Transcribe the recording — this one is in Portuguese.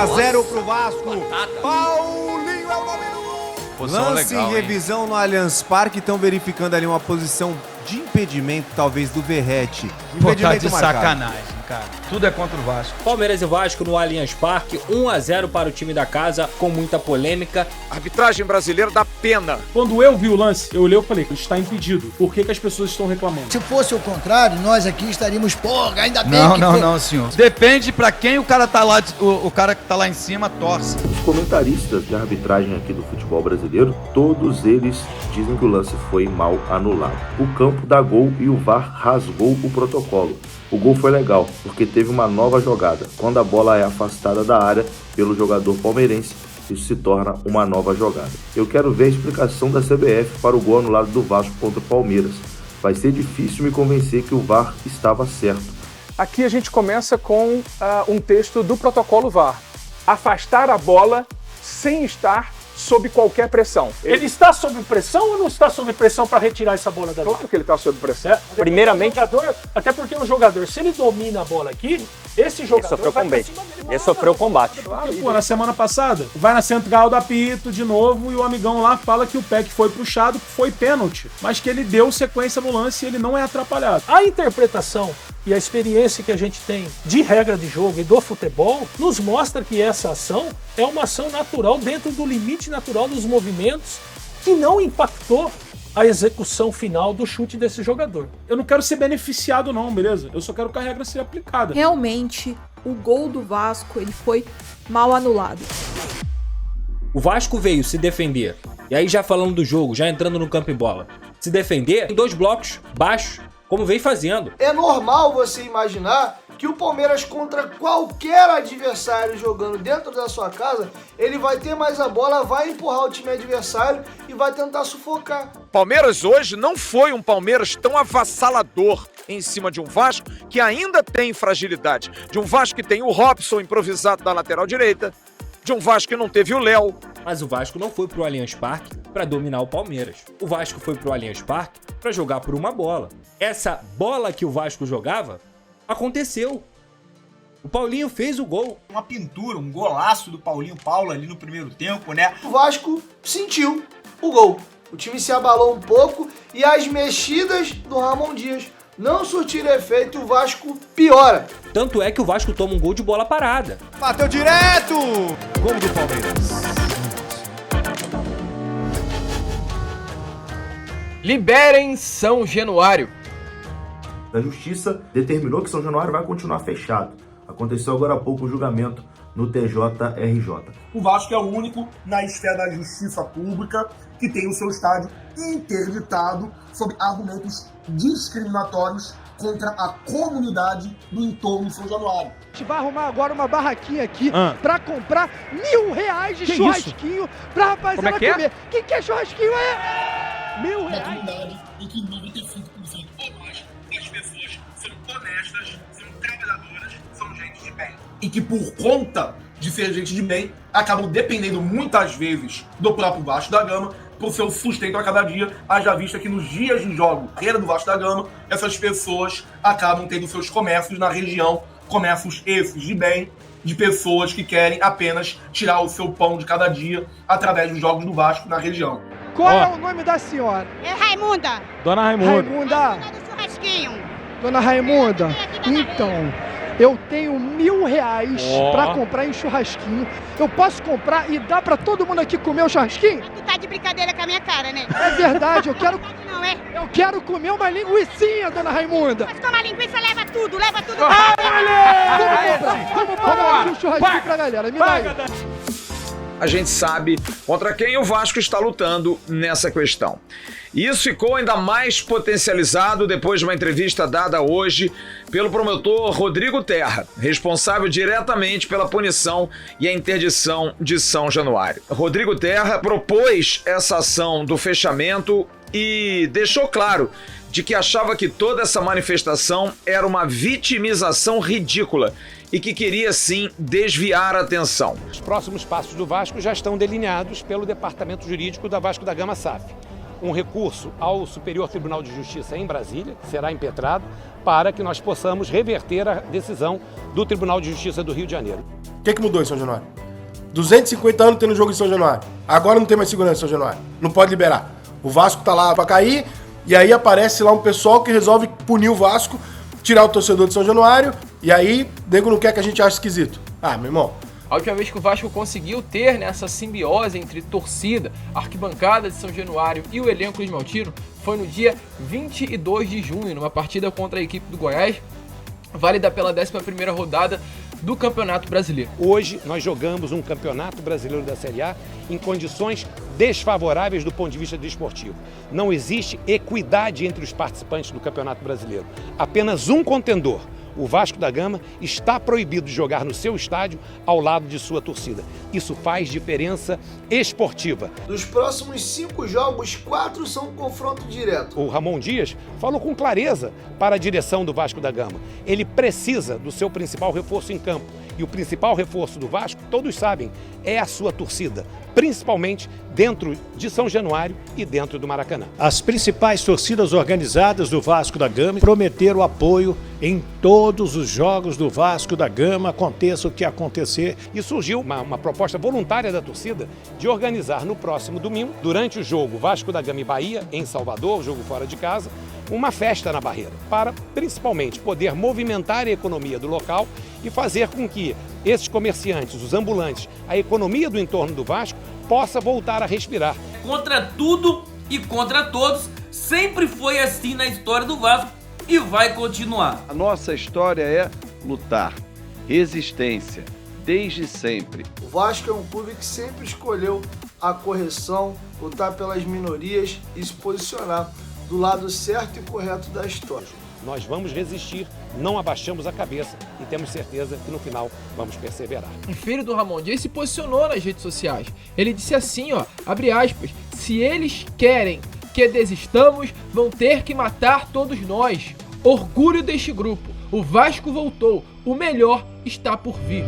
1-0 pro Vasco. Paulinho é o nome do gol. Lance legal, em revisão no Allianz Parque. Estão verificando ali uma posição de impedimento, talvez, do Verratti. Pô, tá de sacanagem, cara. Tudo é contra o Vasco. Palmeiras e Vasco no Allianz Parque, 1-0 para o time da casa, com muita polêmica. A arbitragem brasileira dá pena. Quando eu vi o lance, eu olhei e falei, está impedido. Por que as pessoas estão reclamando? Se fosse o contrário, nós aqui estaríamos, ainda bem que... Não, senhor. Depende pra quem o cara tá lá, o cara que tá lá em cima torce. Os comentaristas de arbitragem aqui do futebol brasileiro, todos eles dizem que o lance foi mal anulado. O campo dá gol e o VAR rasgou o protocolo. O gol foi legal, porque teve uma nova jogada. Quando a bola é afastada da área pelo jogador palmeirense, isso se torna uma nova jogada. Eu quero ver a explicação da CBF para o gol anulado do Vasco contra o Palmeiras. Vai ser difícil me convencer que o VAR estava certo. Aqui a gente começa com um texto do protocolo VAR. Afastar a bola sem estar sob qualquer pressão. Ele está sob pressão ou não está sob pressão para retirar essa bola da bola? Claro que ele está sob pressão. Primeiramente... Até porque o jogador, se ele domina a bola aqui, esse jogador Ele sofreu combate. Pô, na semana passada, vai na central do apito de novo e o amigão lá fala que o pé que foi puxado foi pênalti, mas que ele deu sequência no lance e ele não é atrapalhado. A interpretação e a experiência que a gente tem de regra de jogo e do futebol nos mostra que essa ação é uma ação natural dentro do limite natural dos movimentos que não impactou a execução final do chute desse jogador. Eu não quero ser beneficiado não, beleza? Eu só quero que a regra seja aplicada. Realmente, o gol do Vasco ele foi mal anulado. O Vasco veio se defender, e aí já falando do jogo, já entrando no campo e bola, se defender em 2 blocos baixos, como vem fazendo. É normal você imaginar que o Palmeiras contra qualquer adversário jogando dentro da sua casa, ele vai ter mais a bola, vai empurrar o time adversário e vai tentar sufocar. Palmeiras hoje não foi um Palmeiras tão avassalador em cima de um Vasco que ainda tem fragilidade. De um Vasco que tem o Robson improvisado da lateral direita, de um Vasco que não teve o Léo. Mas o Vasco não foi pro Allianz Parque para dominar o Palmeiras. O Vasco foi pro Allianz Parque para jogar por uma bola. Essa bola que o Vasco jogava aconteceu. O Paulinho fez o gol. Uma pintura, um golaço do Paulinho Paulo ali no primeiro tempo, né? O Vasco sentiu o gol. O time se abalou um pouco e as mexidas do Ramon Dias não surtiram efeito e o Vasco piora. Tanto é que o Vasco toma um gol de bola parada. Bateu direto! Gol do Palmeiras. Liberem São Januário. A Justiça determinou que São Januário vai continuar fechado. Aconteceu agora há pouco o julgamento no TJRJ. O Vasco é o único na esfera da justiça pública que tem o seu estádio interditado sob argumentos discriminatórios contra a comunidade do entorno de São Januário. A gente vai arrumar agora uma barraquinha aqui pra comprar R$1.000 de churrasquinho pra rapaziada comer. Quem quer churrasquinho é R$1.000. Uma comunidade em que 95% ou mais das pessoas são honestas, são trabalhadoras, são gente de bem. E que por conta de ser gente de bem, acabam dependendo muitas vezes do próprio Vasco da Gama pro seu sustento a cada dia, haja vista que nos dias de jogo, carreira do Vasco da Gama, essas pessoas acabam tendo seus comércios na região, comércios esses de bem, de pessoas que querem apenas tirar o seu pão de cada dia através dos jogos do Vasco na região. Qual é o nome da senhora? É Raimunda. Dona Raimunda. Raimunda. Do churrasquinho. Dona Raimunda, então, eu tenho R$1.000 pra comprar em churrasquinho. Eu posso comprar e dar pra todo mundo aqui comer o churrasquinho? Tu tá de brincadeira com a minha cara, né? É verdade, eu quero... Não é? Eu quero comer uma linguicinha, Dona Raimunda. Mas toma linguiça, leva tudo. Vamos pagar aqui o churrasquinho pra galera, me dá aí. A gente sabe contra quem o Vasco está lutando nessa questão. E isso ficou ainda mais potencializado depois de uma entrevista dada hoje pelo promotor Rodrigo Terra, responsável diretamente pela punição e a interdição de São Januário. Rodrigo Terra propôs essa ação do fechamento e deixou claro de que achava que toda essa manifestação era uma vitimização ridícula e que queria, sim, desviar a atenção. Os próximos passos do Vasco já estão delineados pelo Departamento Jurídico da Vasco da Gama SAF. um recurso ao Superior Tribunal de Justiça em Brasília, que será impetrado, para que nós possamos reverter a decisão do Tribunal de Justiça do Rio de Janeiro. O que mudou em São Januário? 250 anos tendo jogo em São Januário. Agora não tem mais segurança em São Januário. Não pode liberar. O Vasco tá lá pra cair, e aí aparece lá um pessoal que resolve punir o Vasco, tirar o torcedor de São Januário, e aí o nego não quer que a gente ache esquisito. Ah, meu irmão. A última vez que o Vasco conseguiu ter essa simbiose entre torcida, arquibancada de São Januário e o elenco Luiz Maltino foi no dia 22 de junho, numa partida contra a equipe do Goiás, válida pela 11ª rodada do Campeonato Brasileiro. Hoje nós jogamos um Campeonato Brasileiro da Série A em condições desfavoráveis do ponto de vista desportivo. Não existe equidade entre os participantes do Campeonato Brasileiro. Apenas um contendor, o Vasco da Gama, está proibido de jogar no seu estádio ao lado de sua torcida. Isso faz diferença esportiva. Dos próximos 5 jogos, 4 são confronto direto. O Ramon Dias falou com clareza para a direção do Vasco da Gama. Ele precisa do seu principal reforço em campo. E o principal reforço do Vasco, todos sabem, é a sua torcida, principalmente dentro de São Januário e dentro do Maracanã. As principais torcidas organizadas do Vasco da Gama prometeram apoio em todos os jogos do Vasco da Gama, aconteça o que acontecer. E surgiu uma proposta voluntária da torcida de organizar no próximo domingo, durante o jogo Vasco da Gama e Bahia, em Salvador, jogo fora de casa, uma festa na Barreira, para principalmente poder movimentar a economia do local e fazer com que esses comerciantes, os ambulantes, a economia do entorno do Vasco possa voltar a respirar. Contra tudo e contra todos, sempre foi assim na história do Vasco e vai continuar. A nossa história é lutar, resistência, desde sempre. O Vasco é um clube que sempre escolheu a correção, lutar pelas minorias e se posicionar do lado certo e correto da história. Nós vamos resistir, não abaixamos a cabeça e temos certeza que no final vamos perseverar. O filho do Ramon Dias se posicionou nas redes sociais. Ele disse assim, abre aspas, se eles querem que desistamos, vão ter que matar todos nós. Orgulho deste grupo. O Vasco voltou. O melhor está por vir.